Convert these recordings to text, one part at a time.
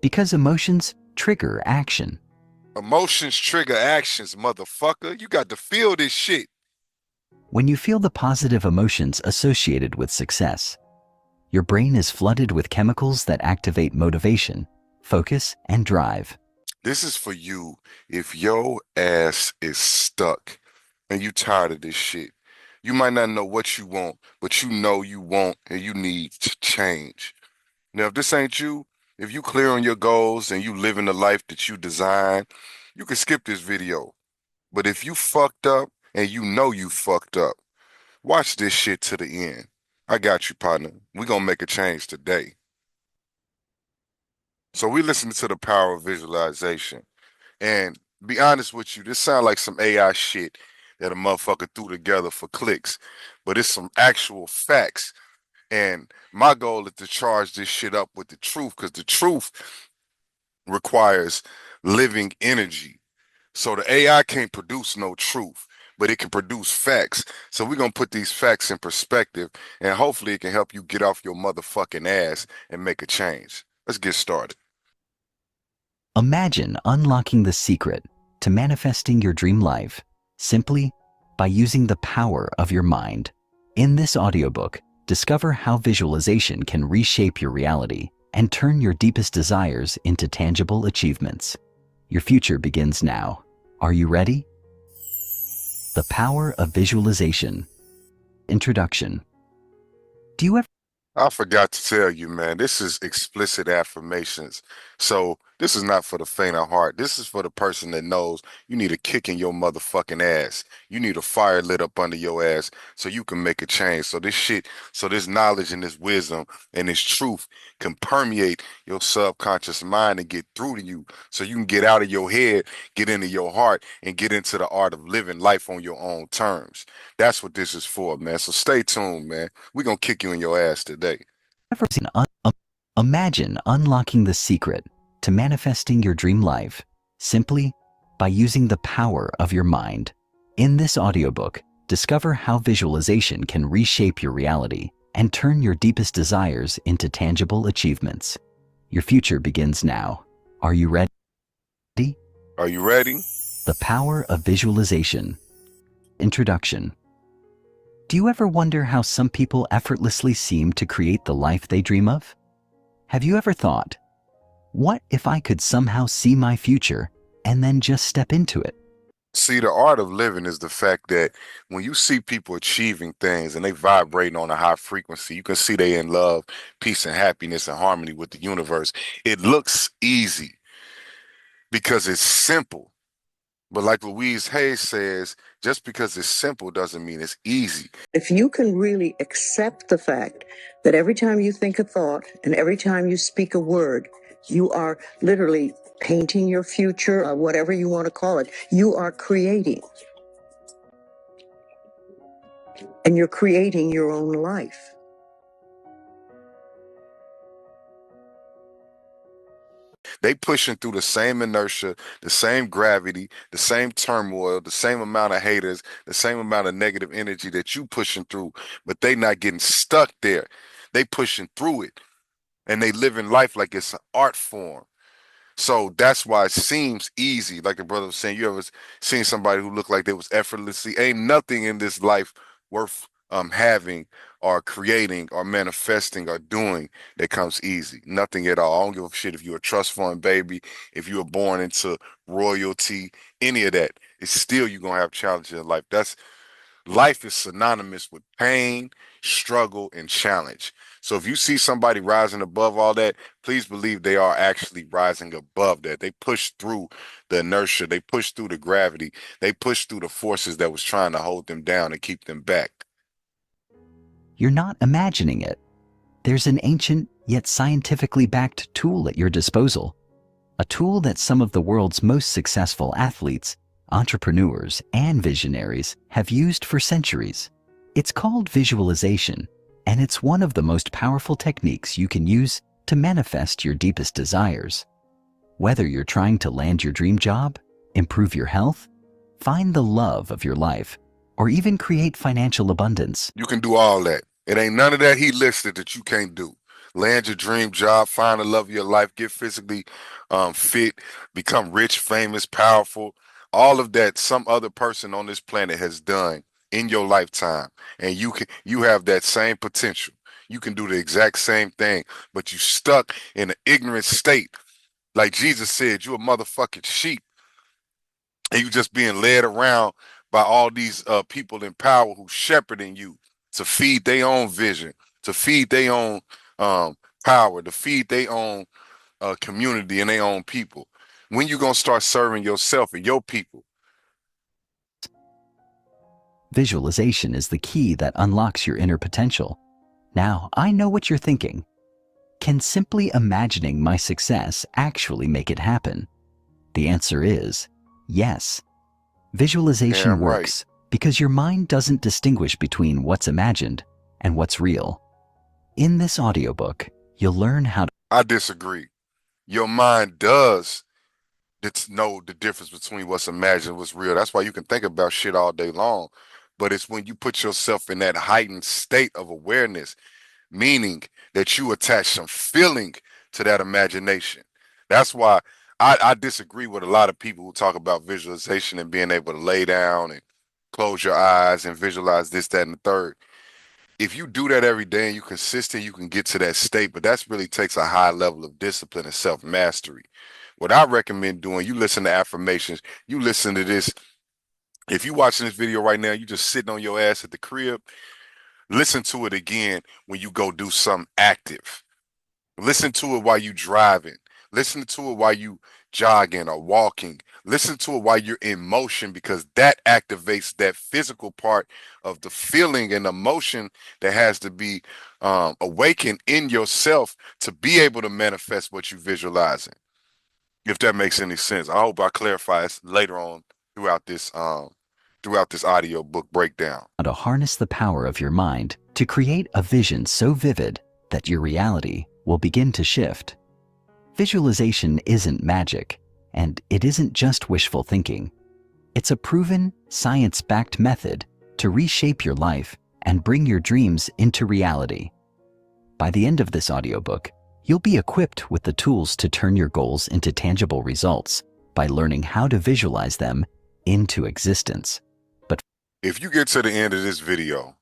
Because emotions trigger action. Emotions trigger actions, motherfucker. You got to feel this shit. When you feel the positive emotions associated with success, your brain is flooded with chemicals that activate motivation, focus, and drive. This is for you if your ass is stuck and you tired of this shit. You might not know what you want, but you know you want and you need to change. Now, if this ain't you, if you clear on your goals and you living the life that you design, you can skip this video. But if you fucked up and you know you fucked up, watch this shit to the end. I got you, partner. We gonna make a change today. So we listening to the power of visualization. And be honest with you, this sound like some AI shit that a motherfucker threw together for clicks, but it's some actual facts. And my goal is to charge this shit up with the truth, because the truth requires living energy. So the AI can't produce no truth, but it can produce facts. So we're gonna put these facts in perspective, and hopefully it can help you get off your motherfucking ass and make a change. Let's get started. Imagine unlocking the secret to manifesting your dream life simply by using the power of your mind. In this audiobook, discover how visualization can reshape your reality and turn your deepest desires into tangible achievements. Your future begins now. Are you ready? The power of visualization. Introduction. Do you ever I forgot to tell you, man, this is explicit affirmations. So this is not for the faint of heart. This is for the person that knows you need a kick in your motherfucking ass. You need a fire lit up under your ass so you can make a change. So this shit, so this knowledge and this wisdom and this truth can permeate your subconscious mind and get through to you so you can get out of your head, get into your heart, and get into the art of living life on your own terms. That's what this is for, man. So stay tuned, man. We're gonna kick you in your ass today. seen imagine unlocking the secret to manifesting your dream life simply by using the power of your mind. In this audiobook, discover how visualization can reshape your reality and turn your deepest desires into tangible achievements. Your future begins now. Are you ready? Are you ready? The power of visualization. Introduction. Do you ever wonder how some people effortlessly seem to create the life they dream of? Have you ever thought, what if I could somehow see my future and then just step into it? See, the art of living is the fact that when you see people achieving things and they vibrating on a high frequency, you can see they in love, peace, and happiness and harmony with the universe. It looks easy because it's simple. But like Louise Hayes says, just because it's simple doesn't mean it's easy. If you can really accept the fact that every time you think a thought and every time you speak a word, you are literally painting your future, whatever you want to call it, you are creating. And you're creating your own life. They pushing through the same inertia, the same gravity, the same turmoil, the same amount of haters, the same amount of negative energy that you pushing through, but they not getting stuck there. They pushing through it, and they living life like it's an art form. So that's why it seems easy. Like the brother was saying, you ever seen somebody who looked like they was effortlessly? Ain't nothing in this life worth having or creating or manifesting or doing that comes easy. Nothing at all. I don't give a shit if you're a trust fund baby, if you were born into royalty, any of that. It's still you're gonna have challenges in life. That's life is synonymous with pain, struggle, and challenge. So if you see somebody rising above all that, please believe they are actually rising above that. They push through the inertia, they push through the gravity, they push through the forces that was trying to hold them down and keep them back. You're not imagining it. There's an ancient yet scientifically backed tool at your disposal. A tool that some of the world's most successful athletes, entrepreneurs, and visionaries have used for centuries. It's called visualization, and it's one of the most powerful techniques you can use to manifest your deepest desires. Whether you're trying to land your dream job, improve your health, find the love of your life, or even create financial abundance, You can do all that. It ain't none of that he listed that you can't do. land your dream job, find the love of your life, get physically fit, become rich, famous, powerful. All of that some other person on this planet has done in your lifetime, and you have that same potential. You can do the exact same thing, but you stuck in an ignorant state. Like Jesus said, you a motherfucking sheep, and you just being led around by all these people in power who shepherding you to feed their own vision, to feed their own um, power, to feed their own community and their own people. When you gonna start serving yourself and your people? Visualization is the key that unlocks your inner potential. Now, I know what you're thinking. Can simply imagining my success actually make it happen? The answer is yes. Visualization Damn right. works because your mind doesn't distinguish between what's imagined and what's real. In this audiobook, you'll learn how to I disagree. Your mind does know the difference between what's imagined and what's real. That's why you can think about shit all day long. But it's when you put yourself in that heightened state of awareness, meaning that you attach some feeling to that imagination. That's why I disagree with a lot of people who talk about visualization and being able to lay down and close your eyes and visualize this, that, and the third. If you do that every day and you're consistent, you can get to that state, but that really takes a high level of discipline and self-mastery. What I recommend doing, you listen to affirmations, you listen to this. If you watching this video right now, you just sitting on your ass at the crib, listen to it again when you go do something active. Listen to it while you driving. Listen to it while you jogging or walking. Listen to it while you're in motion, because that activates that physical part of the feeling and emotion that has to be awakened in yourself to be able to manifest what you're visualizing. If that makes any sense. I hope I clarify this later on throughout this audio book breakdown. harness the power of your mind to create a vision so vivid that your reality will begin to shift. Visualization isn't magic, and it isn't just wishful thinking. It's a proven, science-backed method to reshape your life and bring your dreams into reality. By the end of this audiobook, you'll be equipped with the tools to turn your goals into tangible results by learning how to visualize them into existence. But if you get to the end of this video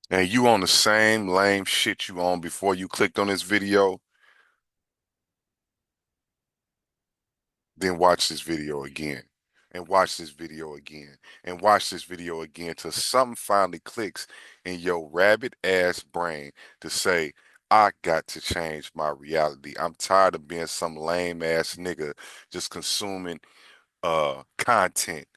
and you on the same lame shit you on before you clicked on this video, then watch this video again and watch this video again and watch this video again till something finally clicks in your rabbit ass brain to say, I got to change my reality. I'm tired of being some lame ass nigga just consuming content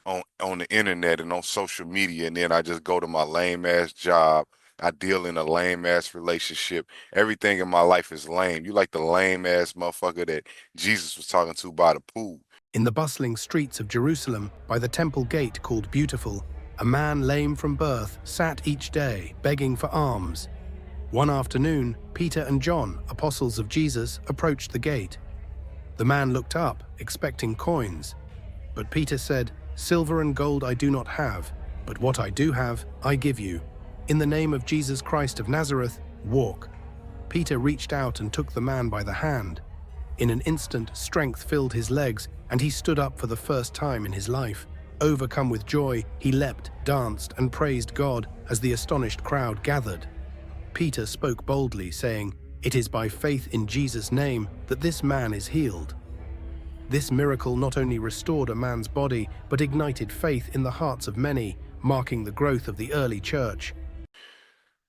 on the internet and on social media, and then I just go to my lame ass job. I deal in a lame ass relationship. Everything in my life is lame. You like the lame ass motherfucker that Jesus was talking to by the pool. In the bustling streets of Jerusalem, by the temple gate called Beautiful, a man lame from birth sat each day begging for alms. One afternoon, Peter and John, apostles of Jesus, approached the gate. The man looked up, expecting coins. But Peter said, "Silver and gold I do not have, but what I do have, I give you. In the name of Jesus Christ of Nazareth, walk." Peter reached out and took the man by the hand. In an instant, strength filled his legs, and he stood up for the first time in his life. Overcome with joy, he leapt, danced, and praised God as the astonished crowd gathered. Peter spoke boldly, saying, "It is by faith in Jesus' name that this man is healed." This miracle not only restored a man's body, but ignited faith in the hearts of many, marking the growth of the early church.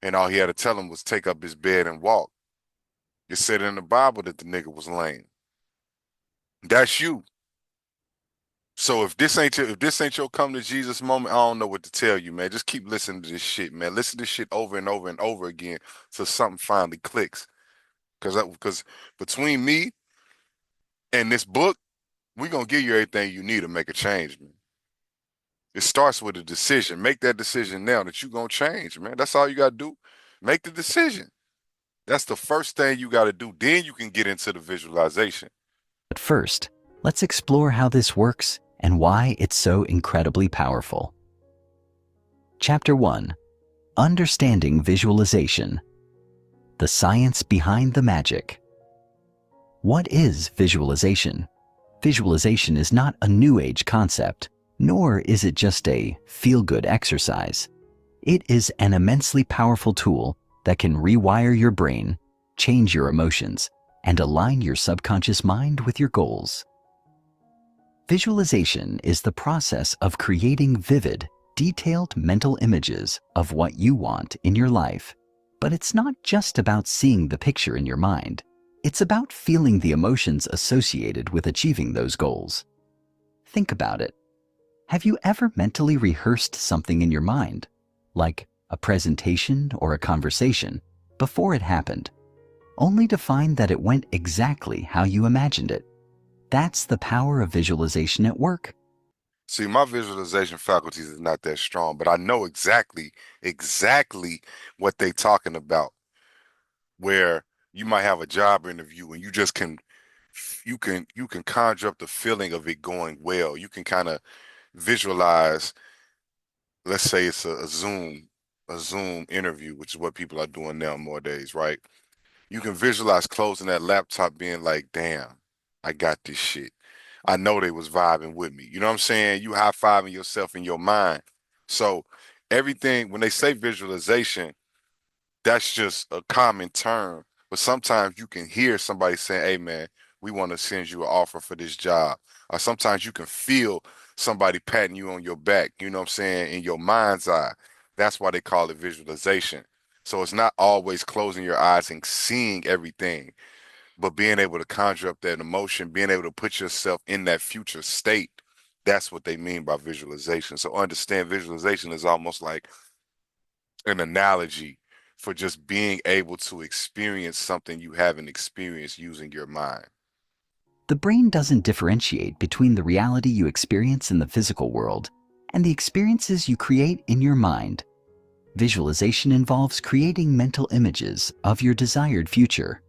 And all he had to tell him was take up his bed and walk. It said in the Bible that the nigga was lame. That's you. So if this ain't your come to Jesus moment, I don't know what to tell you, man. Just keep listening to this shit, man. Listen to this shit over and over and over again till something finally clicks. Because between me and this book, we're gonna give you everything you need to make a change, man. It starts with a decision. Make that decision now that you're gonna change, man. That's all you gotta do. Make the decision. That's the first thing you gotta do. Then you can get into the visualization. But first, let's explore how this works and why it's so incredibly powerful. Chapter 1. Understanding Visualization. The science behind the magic. What is visualization? Visualization is not a new age concept, nor is it just a feel-good exercise. It is an immensely powerful tool that can rewire your brain, change your emotions, and align your subconscious mind with your goals. Visualization is the process of creating vivid, detailed mental images of what you want in your life. But it's not just about seeing the picture in your mind. It's about feeling the emotions associated with achieving those goals. Think about it. Have you ever mentally rehearsed something in your mind, like a presentation or a conversation, before it happened, only to find that it went exactly how you imagined it? That's the power of visualization at work. See, my visualization faculties is not that strong, but I know exactly what they talking about. Where you might have a job interview and you just you can conjure up the feeling of it going well. You can kind of visualize, let's say it's a Zoom interview, which is what people are doing now nowadays, right? You can visualize closing that laptop being like, damn, I got this shit. I know they was vibing with me. You know what I'm saying? You high-fiving yourself in your mind. So everything, when they say visualization, that's just a common term. But sometimes you can hear somebody saying, hey man, we want to send you an offer for this job. Or sometimes you can feel somebody patting you on your back, you know what I'm saying, in your mind's eye. That's why they call it visualization. So it's not always closing your eyes and seeing everything, but being able to conjure up that emotion, being able to put yourself in that future state. That's what they mean by visualization. So understand visualization is almost like an analogy for just being able to experience something you haven't experienced using your mind. The brain doesn't differentiate between the reality you experience in the physical world and the experiences you create in your mind. Visualization involves creating mental images of your desired future,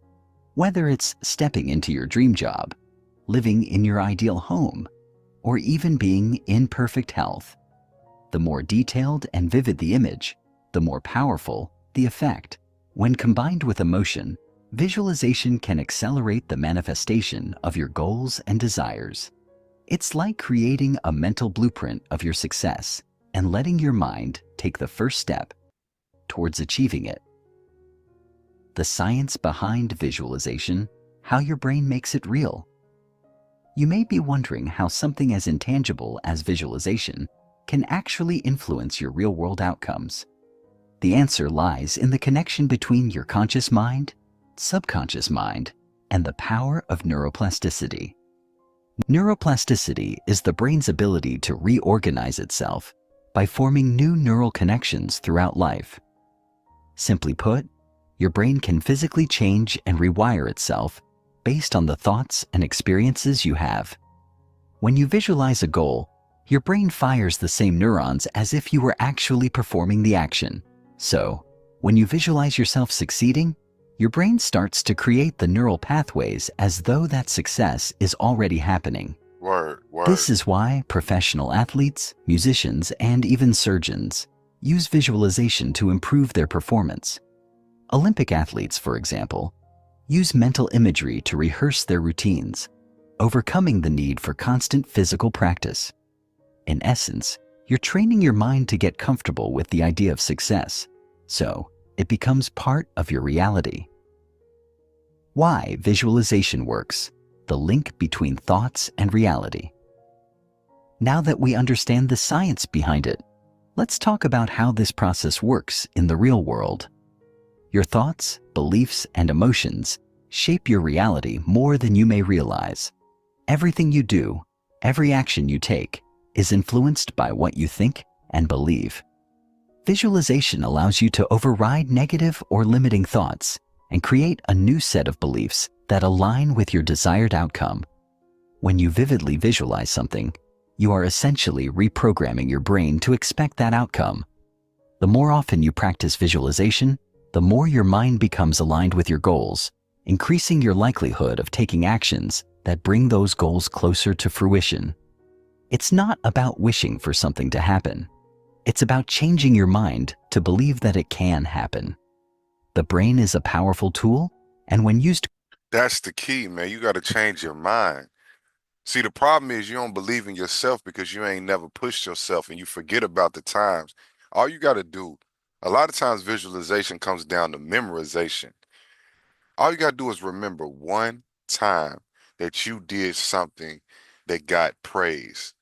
whether it's stepping into your dream job, living in your ideal home, or even being in perfect health. The more detailed and vivid the image, the more powerful the effect. When combined with emotion, visualization can accelerate the manifestation of your goals and desires. It's like creating a mental blueprint of your success and letting your mind take the first step towards achieving it. The science behind visualization, how your brain makes it real. You may be wondering how something as intangible as visualization can actually influence your real-world outcomes. The answer lies in the connection between your conscious mind, subconscious mind, and the power of neuroplasticity. Neuroplasticity is the brain's ability to reorganize itself by forming new neural connections throughout life. Simply put, your brain can physically change and rewire itself based on the thoughts and experiences you have. When you visualize a goal, your brain fires the same neurons as if you were actually performing the action. So, when you visualize yourself succeeding, your brain starts to create the neural pathways as though that success is already happening. Word. This is why professional athletes, musicians, and even surgeons use visualization to improve their performance. Olympic athletes, for example, use mental imagery to rehearse their routines, overcoming the need for constant physical practice. In essence, you're training your mind to get comfortable with the idea of success, so it becomes part of your reality. Why visualization works, the link between thoughts and reality. Now that we understand the science behind it, let's talk about how this process works in the real world. Your thoughts, beliefs, and emotions shape your reality more than you may realize. Everything you do, every action you take, is influenced by what you think and believe. Visualization allows you to override negative or limiting thoughts and create a new set of beliefs that align with your desired outcome. When you vividly visualize something, you are essentially reprogramming your brain to expect that outcome. The more often you practice visualization, the more your mind becomes aligned with your goals, increasing your likelihood of taking actions that bring those goals closer to fruition. It's not about wishing for something to happen. It's about changing your mind to believe that it can happen. The brain is a powerful tool, and when used That's the key, man. You got to change your mind. See, the problem is you don't believe in yourself because you ain't never pushed yourself and you forget about the times. All you got to do, a lot of times visualization comes down to memorization. All you got to do is remember one time that you did something that got praise.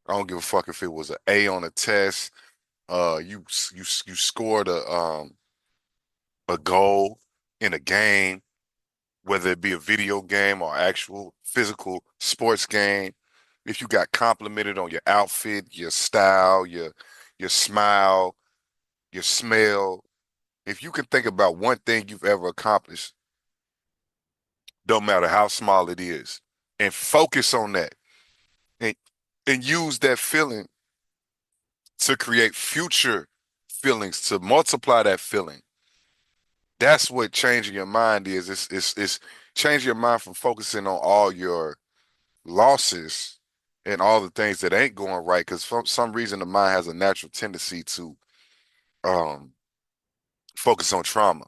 I don't give a fuck if it was an A on a test, you scored a goal in a game, whether it be a video game or actual physical sports game. If you got complimented on your outfit, your style, your smile, your smell, if you can think about one thing you've ever accomplished, don't matter how small it is, and focus on that and, and use that feeling to create future feelings, to multiply that feeling. That's what changing your mind is. It's changing your mind from focusing on all your losses and all the things that ain't going right. Because for some reason, the mind has a natural tendency to um, focus on trauma.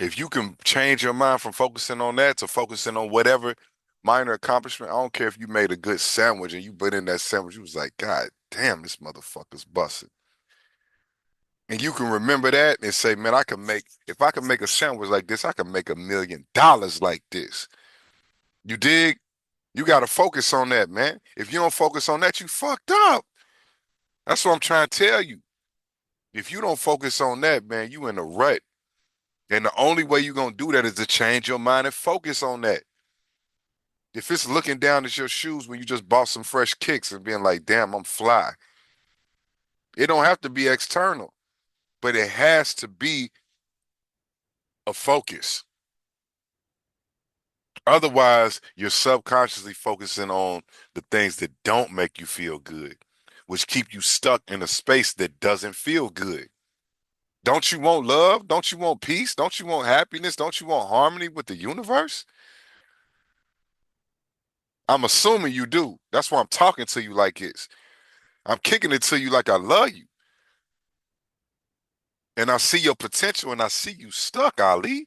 If you can change your mind from focusing on that to focusing on whatever minor accomplishment, I don't care if you made a good sandwich and you put in that sandwich, you was like, God damn, this motherfucker's busted. And you can remember that and say, man, if I can make a sandwich like this, I can make $1 million like this. You dig? You got to focus on that, man. If you don't focus on that, you fucked up. That's what I'm trying to tell you. If you don't focus on that, man, you in a rut. And the only way you're going to do that is to change your mind and focus on that. If it's looking down at your shoes when you just bought some fresh kicks and being like, damn, I'm fly. It don't have to be external, but it has to be a focus. Otherwise, you're subconsciously focusing on the things that don't make you feel good, which keep you stuck in a space that doesn't feel good. Don't you want love? Don't you want peace? Don't you want happiness? Don't you want harmony with the universe? I'm assuming you do. That's why I'm talking to you like this. I'm kicking it to you like I love you. And I see your potential and I see you stuck, Ali.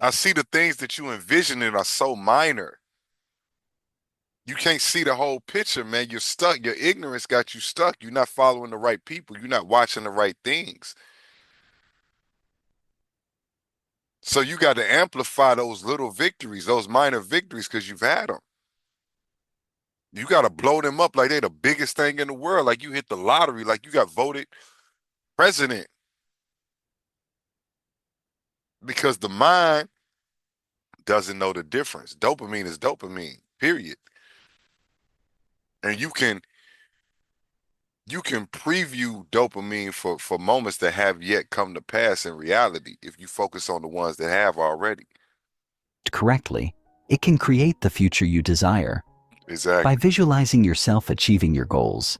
I see the things that you envisioning are so minor. You can't see the whole picture, man. You're stuck. Your ignorance got you stuck. You're not following the right people. You're not watching the right things. So you got to amplify those little victories, those minor victories, because you've had them. You got to blow them up like they're the biggest thing in the world. Like you hit the lottery, like you got voted president. Because the mind doesn't know the difference. Dopamine is dopamine, period. And you can preview dopamine for moments that have yet come to pass in reality if you focus on the ones that have already. correctly, it can create the future you desire. Exactly. By visualizing yourself achieving your goals,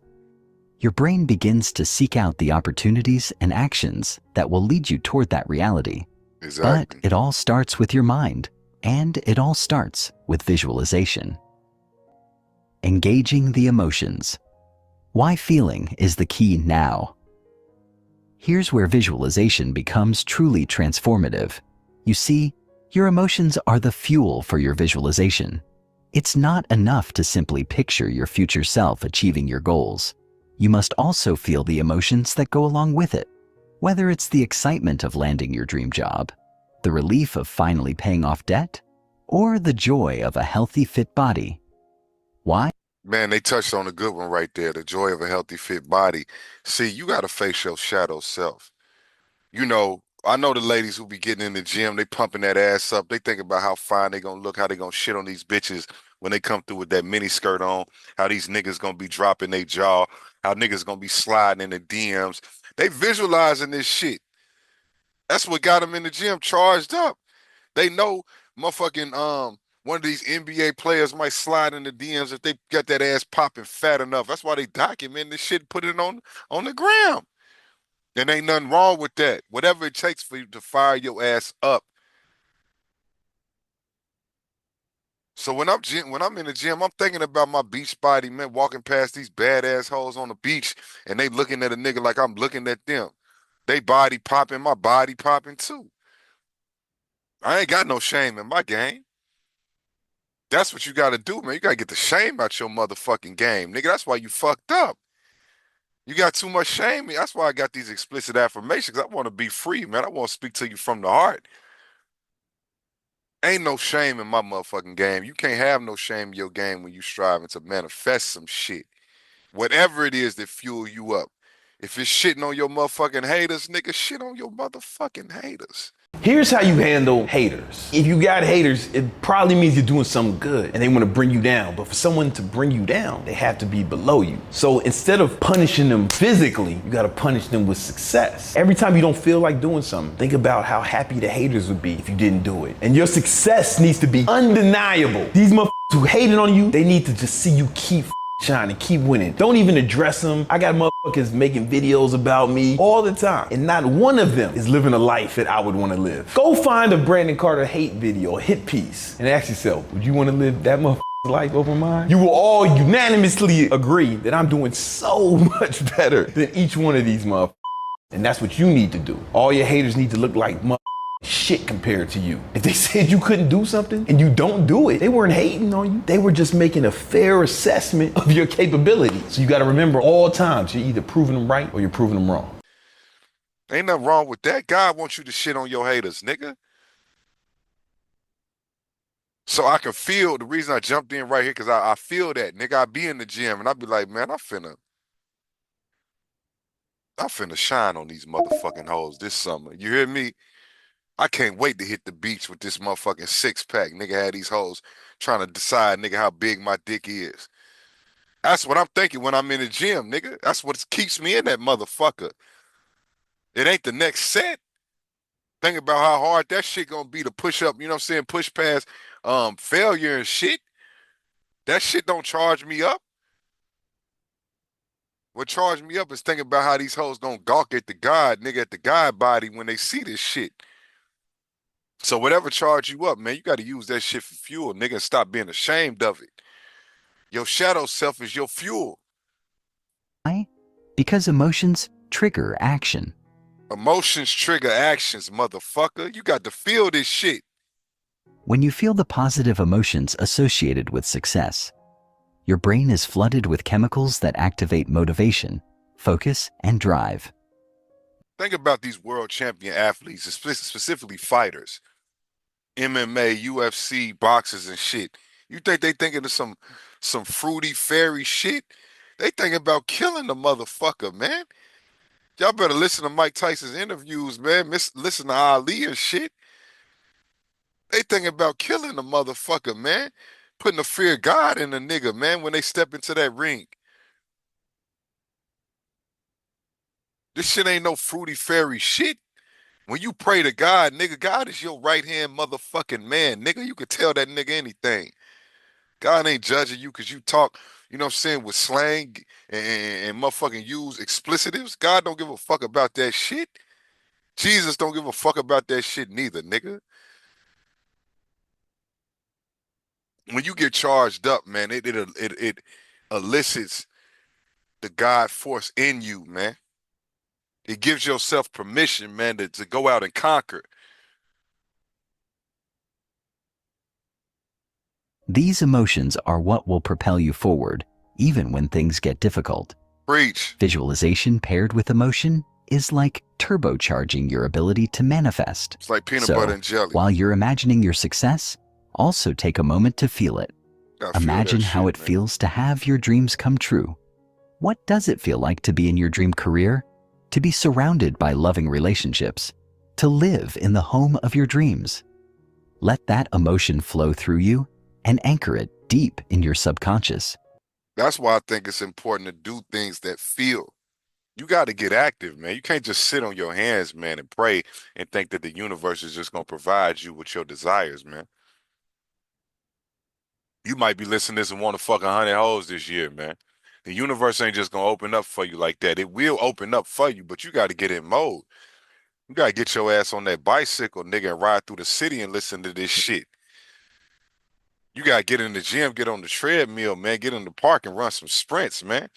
your brain begins to seek out the opportunities and actions that will lead you toward that reality. Exactly. But it all starts with your mind, and it all starts with visualization. Engaging the emotions. Why feeling is the key now. Here's where visualization becomes truly transformative. You see, your emotions are the fuel for your visualization. It's not enough to simply picture your future self achieving your goals. You must also feel the emotions that go along with it. Whether it's the excitement of landing your dream job, the relief of finally paying off debt, or the joy of a healthy, fit body. Why? Man, they touched on a good one right there, the joy of a healthy, fit body. See, you got to face your shadow self. I know the ladies who be getting in the gym, they pumping that ass up. They think about how fine they gonna look, how they gonna shit on these bitches when they come through with that mini skirt on, how these niggas gonna be dropping their jaw, how niggas gonna be sliding in the DMs. They visualizing this shit. That's what got them in the gym charged up. They know motherfucking one of these NBA players might slide in the DMs if they got that ass popping fat enough. That's why they document this shit, put it on the gram. And ain't nothing wrong with that. Whatever it takes for you to fire your ass up. So when I'm in the gym, I'm thinking about my beach body, man, walking past these badass hoes on the beach, and they looking at a nigga like I'm looking at them. They body popping, my body popping too. I ain't got no shame in my game. That's what you got to do, man. You got to get the shame out your motherfucking game, nigga. That's why you fucked up. You got too much shame. That's why I got these explicit affirmations. I want to be free, man. I want to speak to you from the heart. Ain't no shame in my motherfucking game. You can't have no shame in your game when you striving to manifest some shit. Whatever it is that fuel you up. If it's shitting on your motherfucking haters, nigga, shit on your motherfucking haters. Here's how you handle haters. If you got haters, it probably means you're doing something good and they want to bring you down. But for someone to bring you down, they have to be below you. So instead of punishing them physically, you got to punish them with success. Every time you don't feel like doing something, think about how happy the haters would be if you didn't do it. And your success needs to be undeniable. These motherfuckers who hated on you, they need to just see you keep shining, keep winning. Don't even address them. I got motherfuckers making videos about me all the time, and not one of them is living a life that I would want to live. Go find a Brandon Carter hate video, a hit piece, and ask yourself, would you want to live that motherfucker's life over mine? You will all unanimously agree that I'm doing so much better than each one of these motherfuckers. And that's what you need to do. All your haters need to look like shit compared to you. If they said you couldn't do something and you don't do it, they weren't hating on you. They were just making a fair assessment of your capability. So you got to remember all times you're either proving them right or you're proving them wrong. Ain't nothing wrong with that. God wants you to shit on your haters, nigga. So I can feel the reason I jumped in right here because I feel that, nigga. I be in the gym and I be like, man, I'm finna shine on these motherfucking hoes this summer. You hear me? I can't wait to hit the beach with this motherfucking six pack. Nigga had these hoes trying to decide, nigga, how big my dick is. That's what I'm thinking when I'm in the gym, nigga. That's what keeps me in that motherfucker. It ain't the next set. Think about how hard that shit gonna be to push up, you know what I'm saying? Push past failure and shit. That shit don't charge me up. What charged me up is thinking about how these hoes gonna gawk at the God, nigga, at the God body when they see this shit. So whatever charge you up, man, you got to use that shit for fuel, nigga, and stop being ashamed of it. Your shadow self is your fuel. Why? Because emotions trigger action. Emotions trigger actions, motherfucker. You got to feel this shit. When you feel the positive emotions associated with success, your brain is flooded with chemicals that activate motivation, focus, and drive. Think about these world champion athletes, specifically fighters. MMA, UFC, boxers and shit. You think they thinking of some fruity fairy shit? They thinking about killing the motherfucker, man. Y'all better listen to Mike Tyson's interviews, man. Listen to Ali and shit. They thinking about killing the motherfucker, man. Putting the fear of God in the nigga, man, when they step into that ring. This shit ain't no fruity fairy shit. When you pray to God, nigga, God is your right hand motherfucking man, nigga. You could tell that nigga anything. God ain't judging you because you talk, you know what I'm saying, with slang and motherfucking use explicitives. God don't give a fuck about that shit. Jesus don't give a fuck about that shit neither, nigga. When you get charged up, man, it elicits the God force in you, man. It gives yourself permission, man, to go out and conquer. These emotions are what will propel you forward, even when things get difficult. Preach. Visualization paired with emotion is like turbocharging your ability to manifest. It's like peanut butter and jelly. While you're imagining your success, also take a moment to feel it. Imagine how it feels to have your dreams come true. What does it feel like to be in your dream career? To be surrounded by loving relationships? To live in the home of your dreams? Let that emotion flow through you and anchor it deep in your subconscious. That's why I think it's important to do things that feel. You got to get active, man. You can't just sit on your hands, man, and pray and think that the universe is just going to provide you with your desires, man. You might be listening to this and want to fuck 100 hoes this year, man. The universe ain't just going to open up for you like that. It will open up for you, but you got to get in mode. You got to get your ass on that bicycle, nigga, and ride through the city and listen to this shit. You got to get in the gym, get on the treadmill, man. Get in the park and run some sprints, man.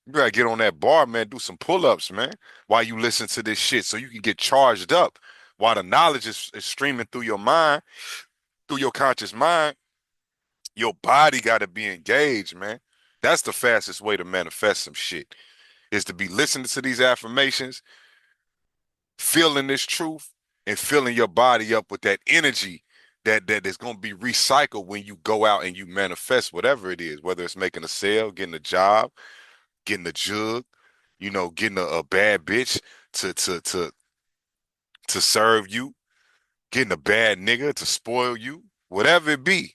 You gotta get on that bar, man. Do some pull-ups, man, while you listen to this shit so you can get charged up while the knowledge is streaming through your mind, through your conscious mind. Your body got to be engaged, man. That's the fastest way to manifest some shit, is to be listening to these affirmations, feeling this truth, and filling your body up with that energy that is going to be recycled when you go out and you manifest whatever it is, whether it's making a sale, getting a job, getting a jug, getting a bad bitch to serve you, getting a bad nigga to spoil you, whatever it be.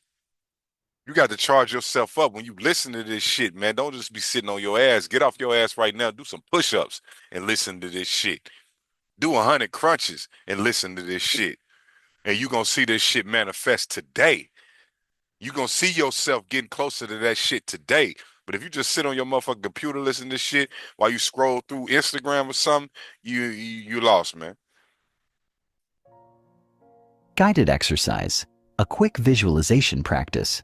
You got to charge yourself up when you listen to this shit, man. Don't just be sitting on your ass. Get off your ass right now. Do some push-ups and listen to this shit. Do 100 crunches and listen to this shit. And you're going to see this shit manifest today. You're going to see yourself getting closer to that shit today. But if you just sit on your motherfucking computer listening to this shit while you scroll through Instagram or something, you lost, man. Guided exercise, a quick visualization practice.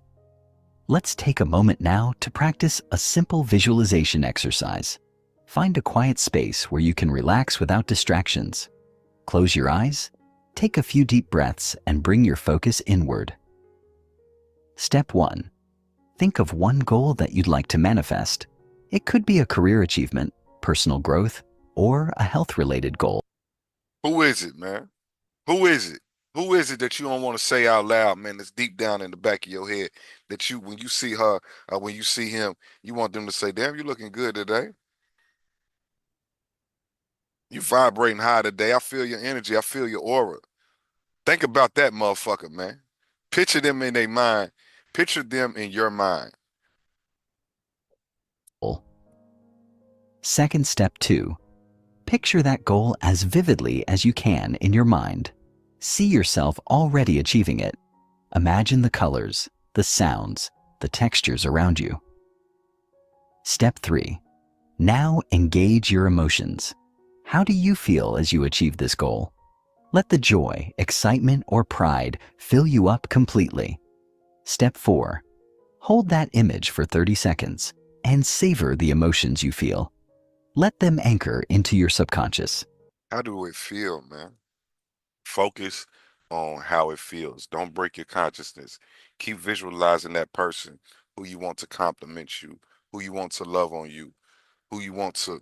Let's take a moment now to practice a simple visualization exercise. Find a quiet space where you can relax without distractions. Close your eyes, take a few deep breaths, and bring your focus inward. Step 1. Think of one goal that you'd like to manifest. It could be a career achievement, personal growth, or a health-related goal. Who is it, man? Who is it? Who is it that you don't want to say out loud, man, that's deep down in the back of your head, that you, when you see her or when you see him, you want them to say, damn, you looking good today. You vibrating high today. I feel your energy. I feel your aura. Think about that motherfucker, man. Picture them in their mind. Picture them in your mind. Second, step 2. Picture that goal as vividly as you can in your mind. See yourself already achieving it. Imagine the colors, the sounds, the textures around you. Step 3. Now engage your emotions. How do you feel as you achieve this goal? Let the joy, excitement, or pride fill you up completely. Step 4. Hold that image for 30 seconds and savor the emotions you feel. Let them anchor into your subconscious. How do it feel, man? Focus on how it feels. Don't break your consciousness. Keep visualizing that person who you want to compliment you, who you want to love on you, who you want to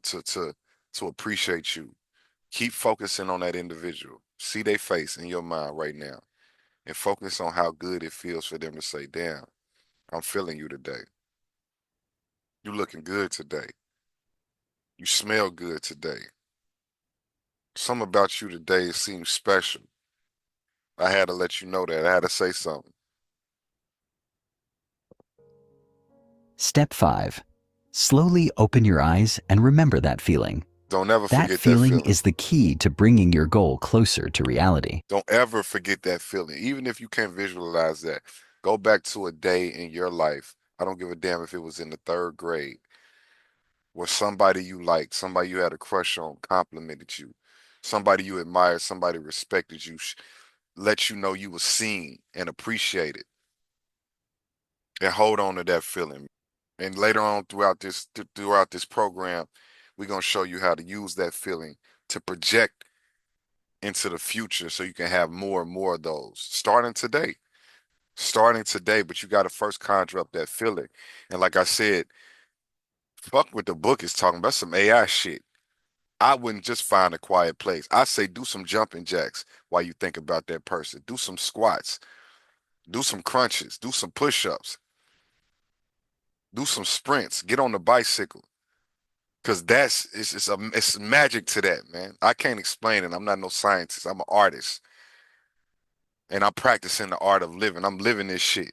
appreciate you. Keep focusing on that individual. See their face in your mind right now and focus on how good it feels for them to say, damn, I'm feeling you today. You looking good today. You smell good today. Something about you today seems special. I had to let you know that. I had to say something. Step 5. Slowly open your eyes and remember that feeling. Don't ever That forget that feeling feeling. is the key to bringing your goal closer to reality. Don't ever forget that feeling. Even if you can't visualize that, go back to a day in your life. I don't give a damn if it was in the 3rd grade, where somebody you liked, somebody you had a crush on, complimented you, somebody you admired, somebody respected you, let you know you were seen and appreciated. And hold on to that feeling. And later on throughout this program, we're gonna show you how to use that feeling to project into the future so you can have more and more of those. Starting today. But you gotta first conjure up that feeling. And like I said, fuck what the book is talking about, some AI shit. I wouldn't just find a quiet place. I say do some jumping jacks while you think about that person. Do some squats. Do some crunches. Do some push-ups. Do some sprints. Get on the bicycle. Cause it's magic to that, man. I can't explain it. I'm not no scientist. I'm an artist. And I'm practicing the art of living. I'm living this shit.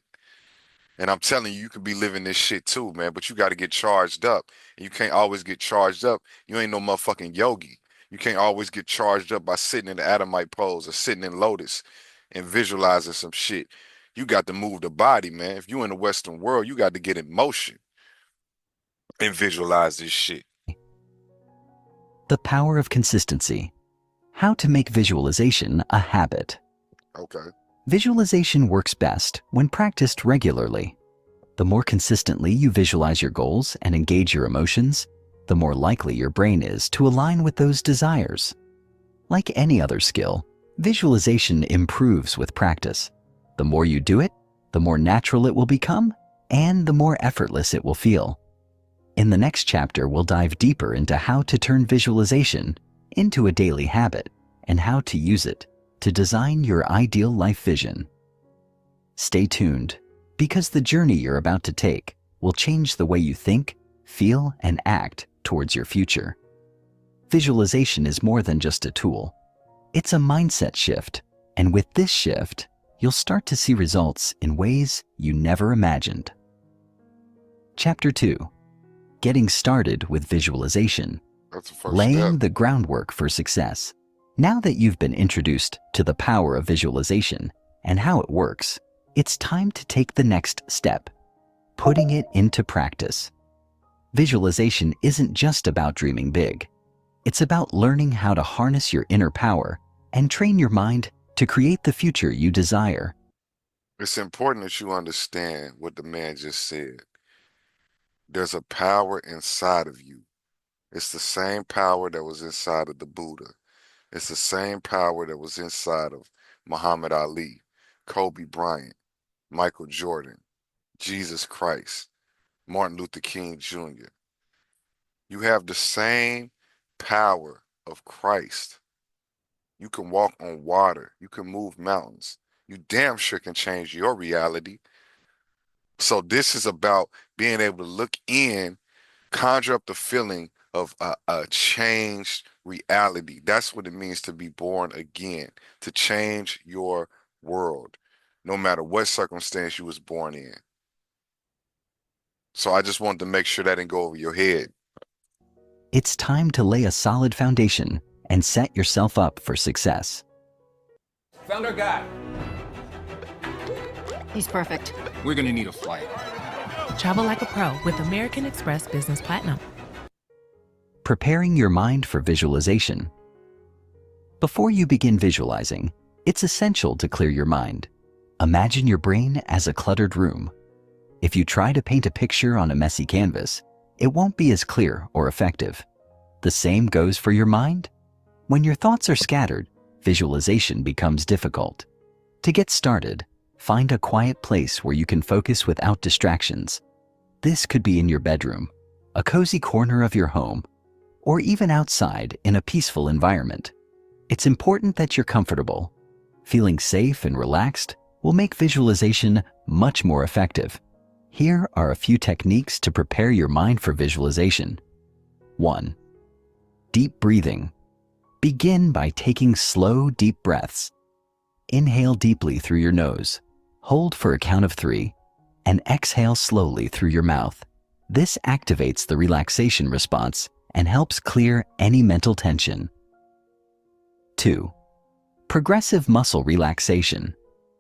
And I'm telling you, you could be living this shit too, man. But you got to get charged up. And you can't always get charged up. You ain't no motherfucking yogi. You can't always get charged up by sitting in the Adamite pose or sitting in lotus and visualizing some shit. You got to move the body, man. If you in the Western world, you got to get in motion and visualize this shit. The power of consistency. How to make visualization a habit. Okay. Visualization works best when practiced regularly. The more consistently you visualize your goals and engage your emotions, the more likely your brain is to align with those desires. Like any other skill, visualization improves with practice. The more you do it, the more natural it will become, and the more effortless it will feel. In the next chapter, we'll dive deeper into how to turn visualization into a daily habit and how to use it to design your ideal life vision. Stay tuned, because the journey you're about to take will change the way you think, feel, and act towards your future. Visualization is more than just a tool. It's a mindset shift, and with this shift, you'll start to see results in ways you never imagined. Chapter 2. Getting started with visualization. That's the first Laying step. the groundwork for success. Now that you've been introduced to the power of visualization and how it works, it's time to take the next step, putting it into practice. Visualization isn't just about dreaming big. It's about learning how to harness your inner power and train your mind to create the future you desire. It's important that you understand what the man just said. There's a power inside of you. It's the same power that was inside of the Buddha. It's the same power that was inside of Muhammad Ali, Kobe Bryant, Michael Jordan, Jesus Christ, Martin Luther King Jr. You have the same power of Christ. You can walk on water. You can move mountains. You damn sure can change your reality. So this is about being able to look in, conjure up the feeling of a changed reality. That's what it means to be born again, to change your world, no matter what circumstance you was born in. So I just wanted to make sure that didn't go over your head. It's time to lay a solid foundation and set yourself up for success. Found our guy. He's perfect. We're gonna need a flight. Travel like a pro with American Express Business Platinum. Preparing your mind for visualization. Before you begin visualizing, it's essential to clear your mind. Imagine your brain as a cluttered room. If you try to paint a picture on a messy canvas, it won't be as clear or effective. The same goes for your mind. When your thoughts are scattered, visualization becomes difficult. To get started, find a quiet place where you can focus without distractions. This could be in your bedroom, a cozy corner of your home, or even outside in a peaceful environment. It's important that you're comfortable. Feeling safe and relaxed will make visualization much more effective. Here are a few techniques to prepare your mind for visualization. 1. Deep breathing. Begin by taking slow, deep breaths. Inhale deeply through your nose, hold for a count of 3, and exhale slowly through your mouth. This activates the relaxation response and helps clear any mental tension. 2. Progressive muscle relaxation.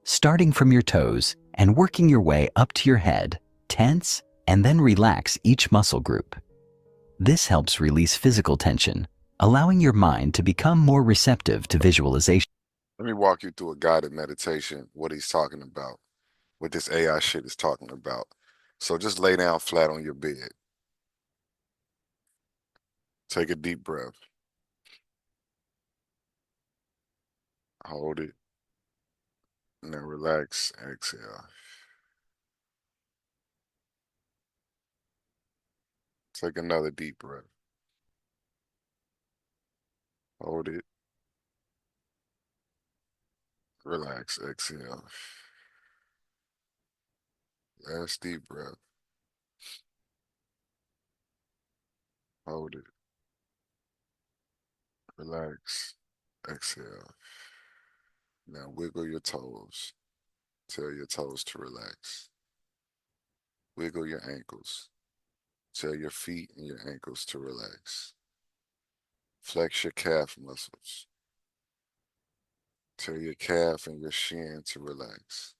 Starting from your toes and working your way up to your head, tense and then relax each muscle group. This helps release physical tension, allowing your mind to become more receptive to visualization. Let me walk you through a guided meditation, what he's talking about, what this AI shit is talking about. So just lay down flat on your bed. Take a deep breath. Hold it. And then relax, exhale. Take another deep breath. Hold it. Relax, exhale. Last deep breath. Hold it. Relax, exhale. Now wiggle your toes. Tell your toes to relax. Wiggle your ankles. Tell your feet and your ankles to relax. Flex your calf muscles. Tell your calf and your shin to relax.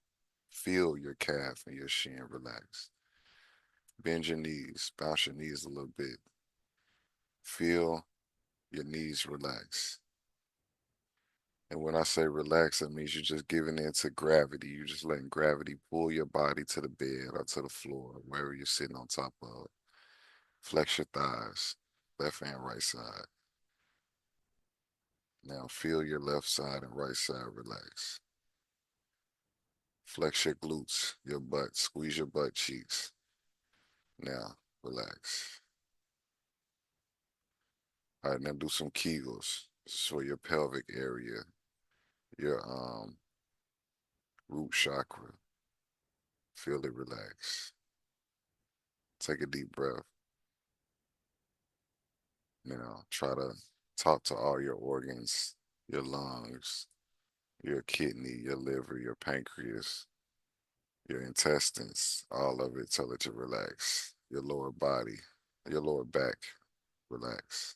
Feel your calf and your shin relax. Bend your knees, bounce your knees a little bit. Feel your knees relax. And when I say relax, that means you're just giving in to gravity. You're just letting gravity pull your body to the bed or to the floor, wherever you're sitting on top of. Flex your thighs. left and right side. Now feel your left side and right side relax. Flex your glutes, your butt, squeeze your butt cheeks. Now relax. All right, now do some Kegels. This is for your pelvic area, your root chakra. Feel it relax. Take a deep breath. Now try to talk to all your organs, your lungs, your kidney, your liver, your pancreas, your intestines, all of it. Tell it to relax. Your lower body, your lower back, relax.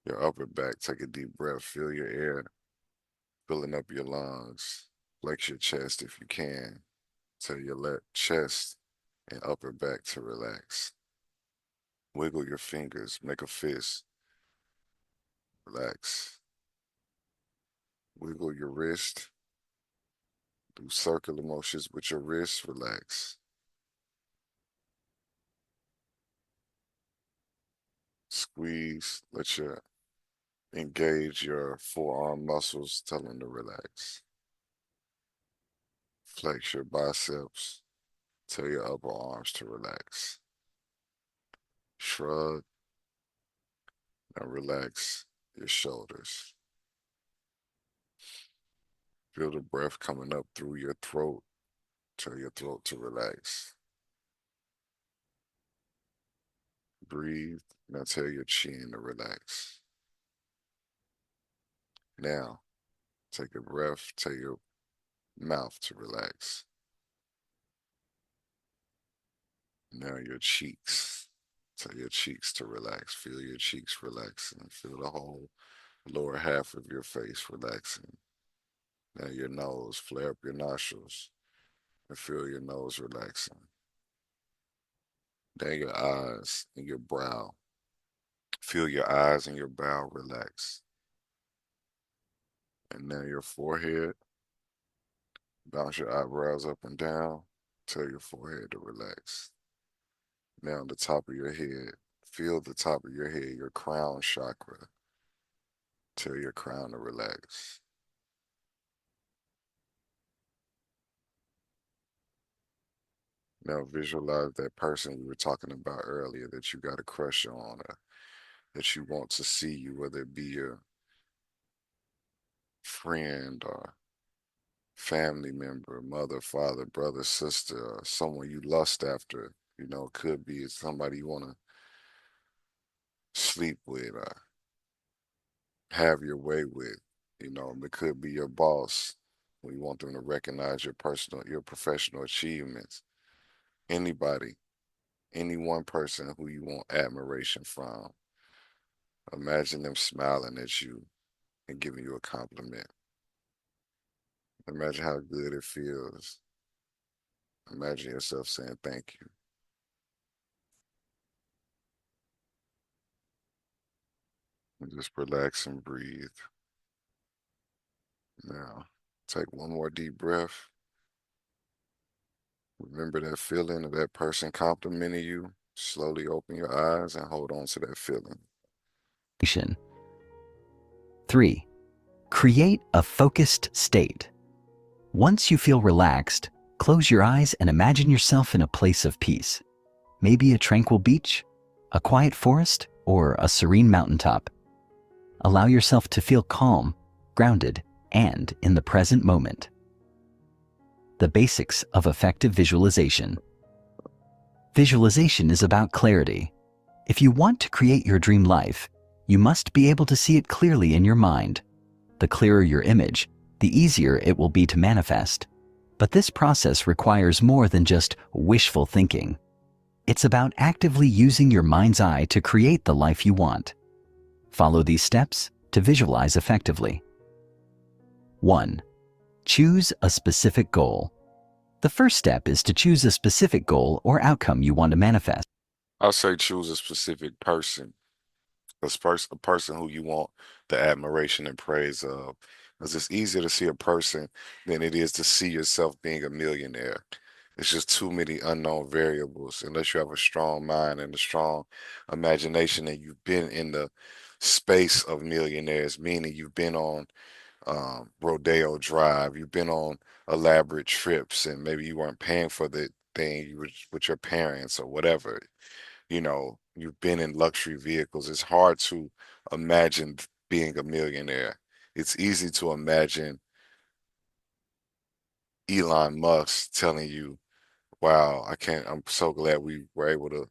Your upper back, take a deep breath. Feel your air filling up your lungs. Flex your chest if you can. Tell your left chest and upper back to relax. Wiggle your fingers, make a fist, relax. Wiggle your wrist, do circular motions with your wrist, relax. Squeeze, engage your forearm muscles, tell them to relax. Flex your biceps, tell your upper arms to relax. Shrug, and relax your shoulders. Feel the breath coming up through your throat, tell your throat to relax. Breathe, now tell your chin to relax. Now, take a breath, tell your mouth to relax. Now your cheeks, tell your cheeks to relax. Feel your cheeks relaxing. Feel the whole lower half of your face relaxing. Now your nose, flare up your nostrils and feel your nose relaxing. Then your eyes and your brow. Feel your eyes and your brow relax. And now your forehead, bounce your eyebrows up and down. Tell your forehead to relax. Now the top of your head, feel the top of your head, your crown chakra. Tell your crown to relax. Now visualize that person we were talking about earlier that you got a crush on, or that you want to see you, whether it be your friend or family member, mother, father, brother, sister, or someone you lust after. You know, could be somebody you want to sleep with or have your way with. You know, it could be your boss. We want them to recognize your professional achievements. Anybody, any one person who you want admiration from. Imagine them smiling at you and giving you a compliment. Imagine how good it feels. Imagine yourself saying thank you. And just relax and breathe. Now, take one more deep breath. Remember that feeling of that person complimenting you. Slowly open your eyes and hold on to that feeling. 3. Create a focused state. Once you feel relaxed, close your eyes and imagine yourself in a place of peace. Maybe a tranquil beach, a quiet forest, or a serene mountaintop. Allow yourself to feel calm, grounded, and in the present moment. The basics of effective visualization. Visualization is about clarity. If you want to create your dream life, you must be able to see it clearly in your mind. The clearer your image, the easier it will be to manifest. But this process requires more than just wishful thinking. It's about actively using your mind's eye to create the life you want. Follow these steps to visualize effectively. 1. Choose a specific goal. The first step is to choose a specific goal or outcome you want to manifest. I'll say choose a specific person, a person who you want the admiration and praise of. Because it's easier to see a person than it is to see yourself being a millionaire. It's just too many unknown variables. Unless you have a strong mind and a strong imagination, and you've been in the space of millionaires, meaning you've been on Rodeo Drive, you've been on elaborate trips, and maybe you weren't paying for the thing, you were with your parents or whatever. You've been in luxury vehicles. It's hard to imagine being a millionaire. It's easy to imagine Elon Musk telling you, wow, I'm so glad we were able to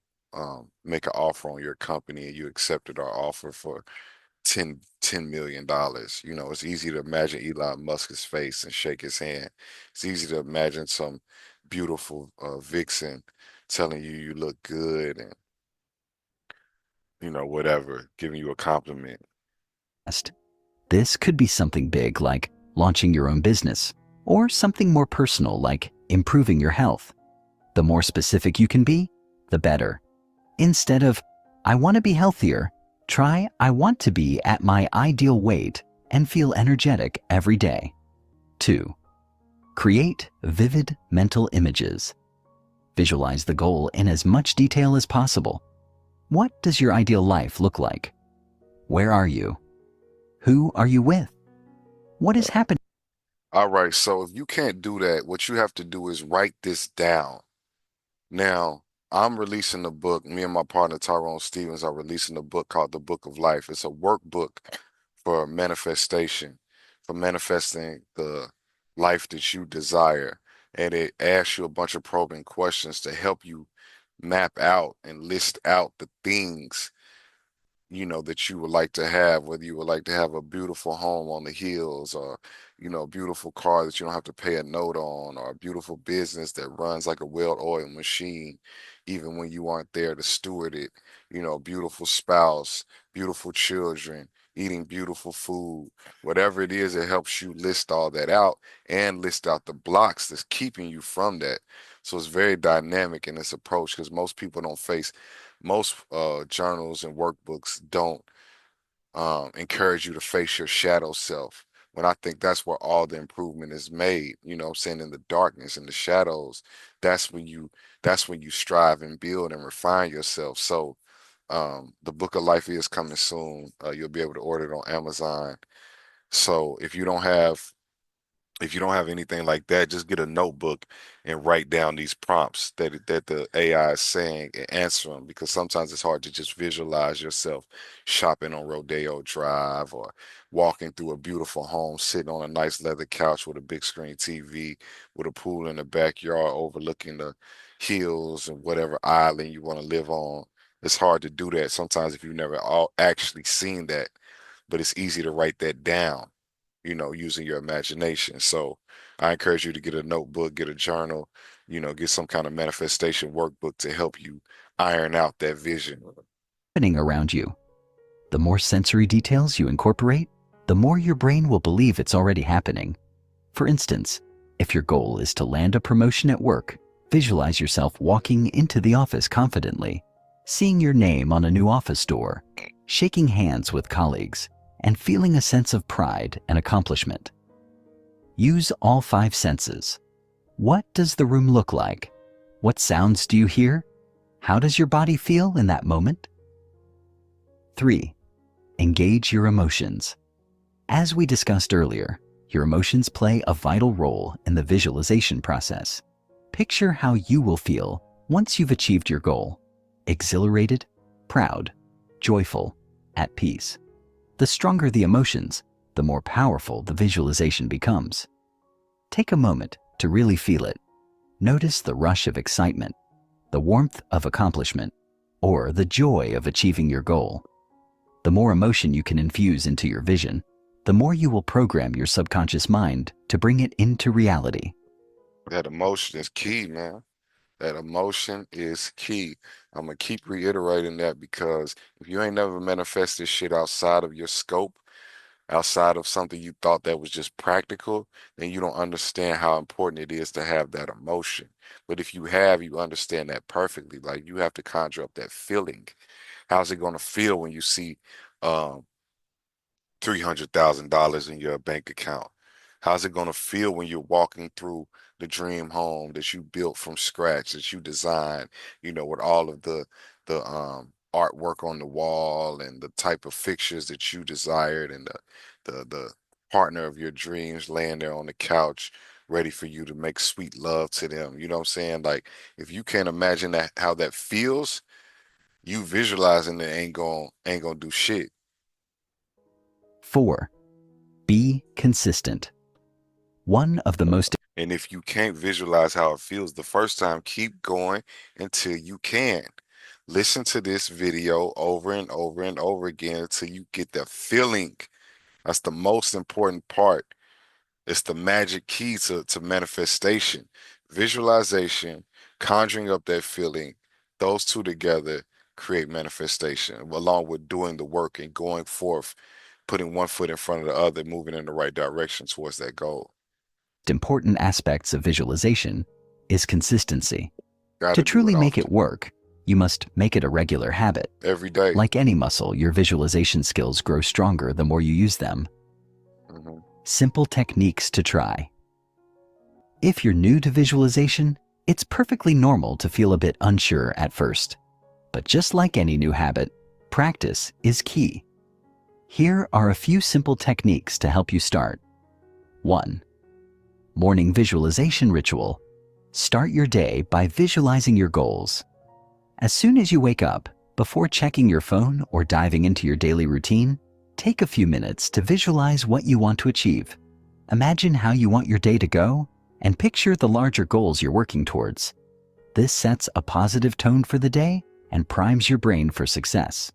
make an offer on your company and you accepted our offer for $10 million. It's easy to imagine Elon Musk's face and shake his hand. It's easy to imagine some beautiful vixen telling you you look good and, whatever, giving you a compliment. This could be something big like launching your own business, or something more personal like improving your health. The more specific you can be, the better. Instead of, I want to be healthier, try, I want to be at my ideal weight and feel energetic every day. 2. Create vivid mental images. Visualize the goal in as much detail as possible. What does your ideal life look like? Where are you? Who are you with? What is happening? All right, so if you can't do that, what you have to do is write this down. Now, I'm releasing a book. Me and my partner Tyrone Stevens are releasing a book called The Book of Life. It's a workbook for manifestation, for manifesting the life that you desire. And it asks you a bunch of probing questions to help you map out and list out the things that you would like to have, whether you would like to have a beautiful home on the hills or, a beautiful car that you don't have to pay a note on, or a beautiful business that runs like a well-oiled machine, even when you aren't there to steward it, beautiful spouse, beautiful children, eating beautiful food, whatever it is, it helps you list all that out and list out the blocks that's keeping you from that. So it's very dynamic in this approach because most journals and workbooks don't encourage you to face your shadow self. When I think that's where all the improvement is made, what I'm saying, in the darkness, in the shadows, that's when you that's when you strive and build and refine yourself. So the Book of Life is coming soon. You'll be able to order it on Amazon. So if you don't have anything like that, just get a notebook and write down these prompts that the AI is saying and answer them, because sometimes it's hard to just visualize yourself shopping on Rodeo Drive or walking through a beautiful home, sitting on a nice leather couch with a big screen TV, with a pool in the backyard overlooking the hills and whatever island you want to live on. It's hard to do that sometimes if you've never actually seen that, but it's easy to write that down, using your imagination. So I encourage you to get a notebook, get a journal, get some kind of manifestation workbook to help you iron out that vision. Around you. The more sensory details you incorporate, the more your brain will believe it's already happening. For instance, if your goal is to land a promotion at work, visualize yourself walking into the office confidently, seeing your name on a new office door, shaking hands with colleagues, and feeling a sense of pride and accomplishment. Use all 5 senses. What does the room look like? What sounds do you hear? How does your body feel in that moment? 3. Engage your emotions. As we discussed earlier, your emotions play a vital role in the visualization process. Picture how you will feel once you've achieved your goal: exhilarated, proud, joyful, at peace. The stronger the emotions, the more powerful the visualization becomes. Take a moment to really feel it. Notice the rush of excitement, the warmth of accomplishment, or the joy of achieving your goal. The more emotion you can infuse into your vision, the more you will program your subconscious mind to bring it into reality. That emotion is key, man. That emotion is key. I'm gonna keep reiterating that, because if you ain't never manifested shit outside of your scope, outside of something you thought that was just practical, then you don't understand how important it is to have that emotion. But if you have, you understand that perfectly. Like, you have to conjure up that feeling. How's it going to feel when you see um, $300,000 in your bank account? How's it going to feel when you're walking through the dream home that you built from scratch, that you designed, with all of the artwork on the wall and the type of fixtures that you desired, and the partner of your dreams laying there on the couch ready for you to make sweet love to them. You know what I'm saying? Like, if you can't imagine that, how that feels, you visualizing it ain't gonna do shit. 4. Be consistent. One of the most And if you can't visualize how it feels the first time, keep going until you can. Listen to this video over and over and over again until you get the feeling. That's the most important part. It's the magic key to manifestation. Visualization, conjuring up that feeling, those two together create manifestation, along with doing the work and going forth, putting one foot in front of the other, moving in the right direction towards that goal. important aspects of visualization is consistency. Got To to do truly it make it often, work, you must make it a regular habit. every day. Like any muscle, your visualization skills grow stronger the more you use them. Mhm. Simple techniques to try. If you're new to visualization, it's perfectly normal to feel a bit unsure at first. But just like any new habit, practice is key. Here are a few simple techniques to help you start. 1. Morning visualization ritual. Start your day by visualizing your goals. As soon as you wake up, before checking your phone or diving into your daily routine, take a few minutes to visualize what you want to achieve. Imagine how you want your day to go and picture the larger goals you're working towards. This sets a positive tone for the day and primes your brain for success.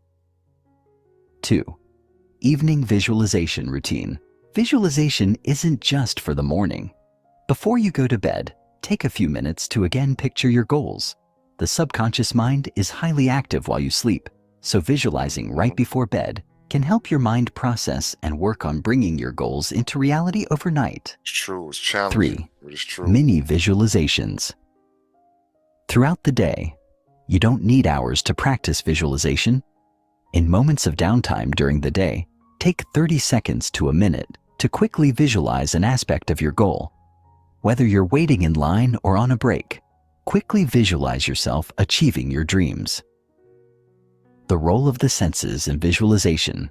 2. Evening visualization routine. Visualization isn't just for the morning. Before you go to bed, take a few minutes to again picture your goals. The subconscious mind is highly active while you sleep, so visualizing right before bed can help your mind process and work on bringing your goals into reality overnight. It's true. It's challenging, 3. but it's true. Mini visualizations. Throughout the day, you don't need hours to practice visualization. In moments of downtime during the day, take 30 seconds to a minute to quickly visualize an aspect of your goal. Whether you're waiting in line or on a break, quickly visualize yourself achieving your dreams. The role of the senses in visualization.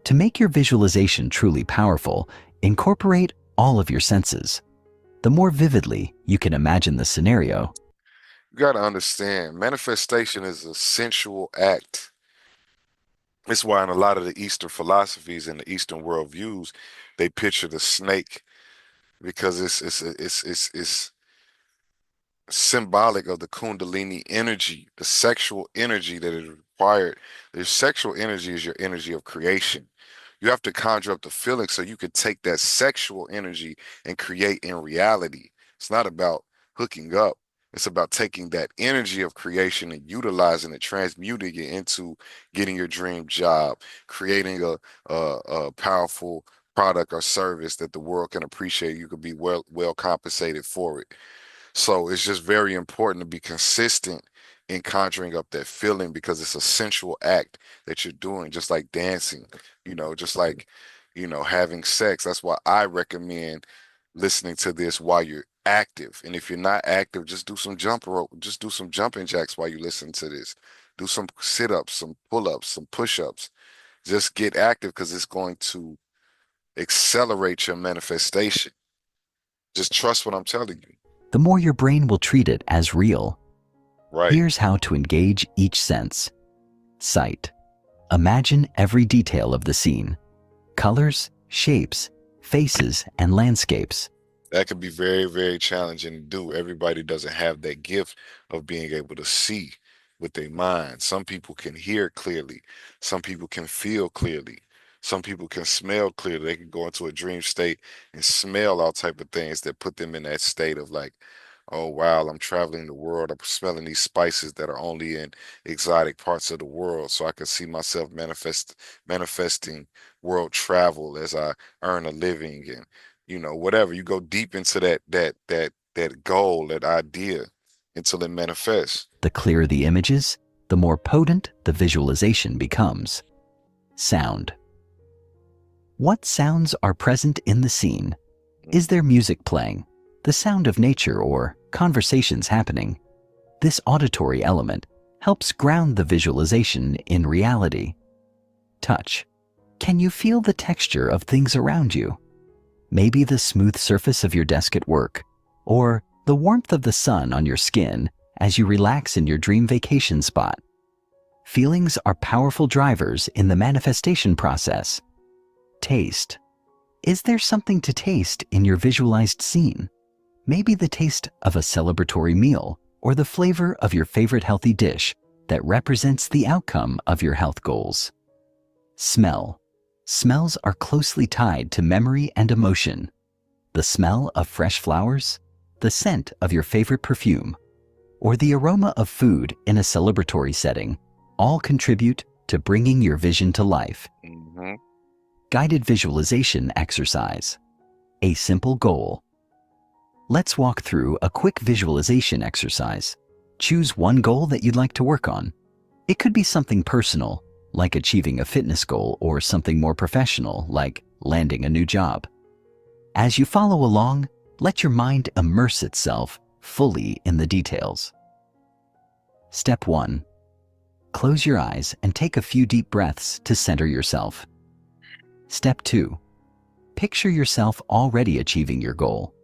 To make your visualization truly powerful, incorporate all of your senses. The more vividly you can imagine the scenario, You got to understand, manifestation is a sensual act. It's why in a lot of the Eastern philosophies and the Eastern worldviews, they picture the snake, because it's symbolic of the Kundalini energy, the sexual energy that is required. The sexual energy is your energy of creation. You have to conjure up the feeling so you can take that sexual energy and create in reality. It's not about hooking up. It's about taking that energy of creation and utilizing it, transmuting it into getting your dream job, creating a powerful product or service that the world can appreciate. You could be well compensated for it. So it's just very important to be consistent in conjuring up that feeling, because it's a sensual act that you're doing, just like dancing, just like, having sex. That's why I recommend listening to this while you're active. And if you're not active, just do some jump rope, just do some jumping jacks while you listen to this. Do some sit-ups, some pull-ups, some push-ups. Just get active, because it's going to accelerate your manifestation. Just trust what I'm telling you. the more your brain will treat it as real. Right. Here's how to engage each sense. Sight. Imagine every detail of the scene. Colors, shapes, faces, and landscapes. That can be very, very challenging to do. Everybody doesn't have that gift of being able to see with their mind. Some people can hear clearly. Some people can feel clearly. Some people can smell clearly. They can go into a dream state and smell all type of things that put them in that state of like, oh wow, I'm traveling the world. I'm smelling these spices that are only in exotic parts of the world. So I can see myself manifesting world travel as I earn a living, and whatever. You go deep into that goal, that idea, until it manifests. The clearer the images, the more potent the visualization becomes. Sound. What sounds are present in the scene? Is there music playing? the sound of nature or conversations happening. This auditory element helps ground the visualization in reality. Touch. Can you feel the texture of things around you? Maybe the smooth surface of your desk at work, or the warmth of the sun on your skin as you relax in your dream vacation spot. Feelings are powerful drivers in the manifestation process. Taste. Is there something to taste in your visualized scene? Maybe the taste of a celebratory meal or the flavor of your favorite healthy dish that represents the outcome of your health goals. Smell. Smells are closely tied to memory and emotion. The smell of fresh flowers, the scent of your favorite perfume, or the aroma of food in a celebratory setting all contribute to bringing your vision to life. Guided visualization exercise. A simple goal. Let's walk through a quick visualization exercise. Choose one goal that you'd like to work on. It could be something personal, like achieving a fitness goal, or something more professional, like landing a new job. As you follow along, let your mind immerse itself fully in the details. Step 1. Close your eyes and take a few deep breaths to center yourself. Step 2. Picture yourself already achieving your goal.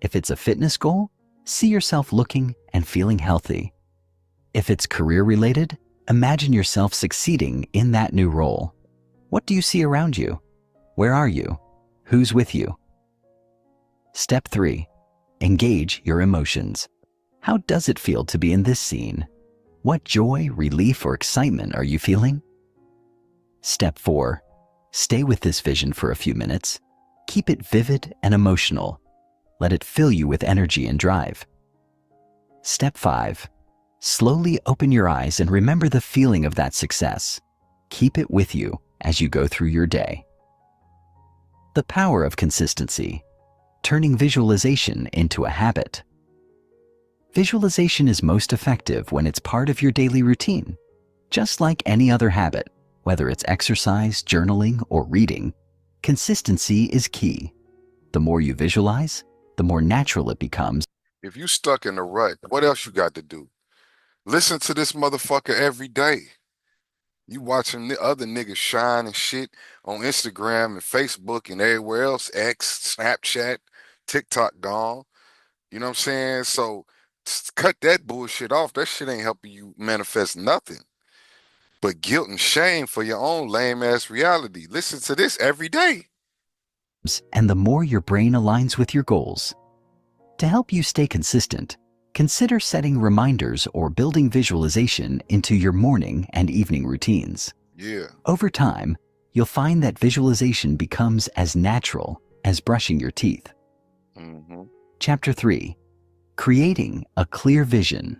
If it's a fitness goal, see yourself looking and feeling healthy. If it's career-related, imagine yourself succeeding in that new role. What do you see around you? Where are you? Who's with you? Step 3. Engage your emotions. How does it feel to be in this scene? What joy, relief, or excitement are you feeling? Step 4. Stay with this vision for a few minutes. Keep it vivid and emotional. Let it fill you with energy and drive. Step 5. Slowly open your eyes and remember the feeling of that success. Keep it with you as you go through your day. The power of consistency. Turning visualization into a habit. Visualization is most effective when it's part of your daily routine. Just like any other habit, whether it's exercise, journaling, or reading, consistency is key. The more you visualize, the more natural it becomes. If you stuck in a rut, what else you got to do? Listen to this motherfucker every day. You watching the other niggas shine and shit on Instagram and Facebook and everywhere else, X, Snapchat, TikTok gone. You know what I'm saying? So cut that bullshit off. That shit ain't helping you manifest nothing but guilt and shame for your own lame ass reality. Listen to this every day. And the more your brain aligns with your goals. To help you stay consistent, consider setting reminders or building visualization into your morning and evening routines. Yeah. Over time, you'll find that visualization becomes as natural as brushing your teeth. Chapter 3. Creating a clear vision.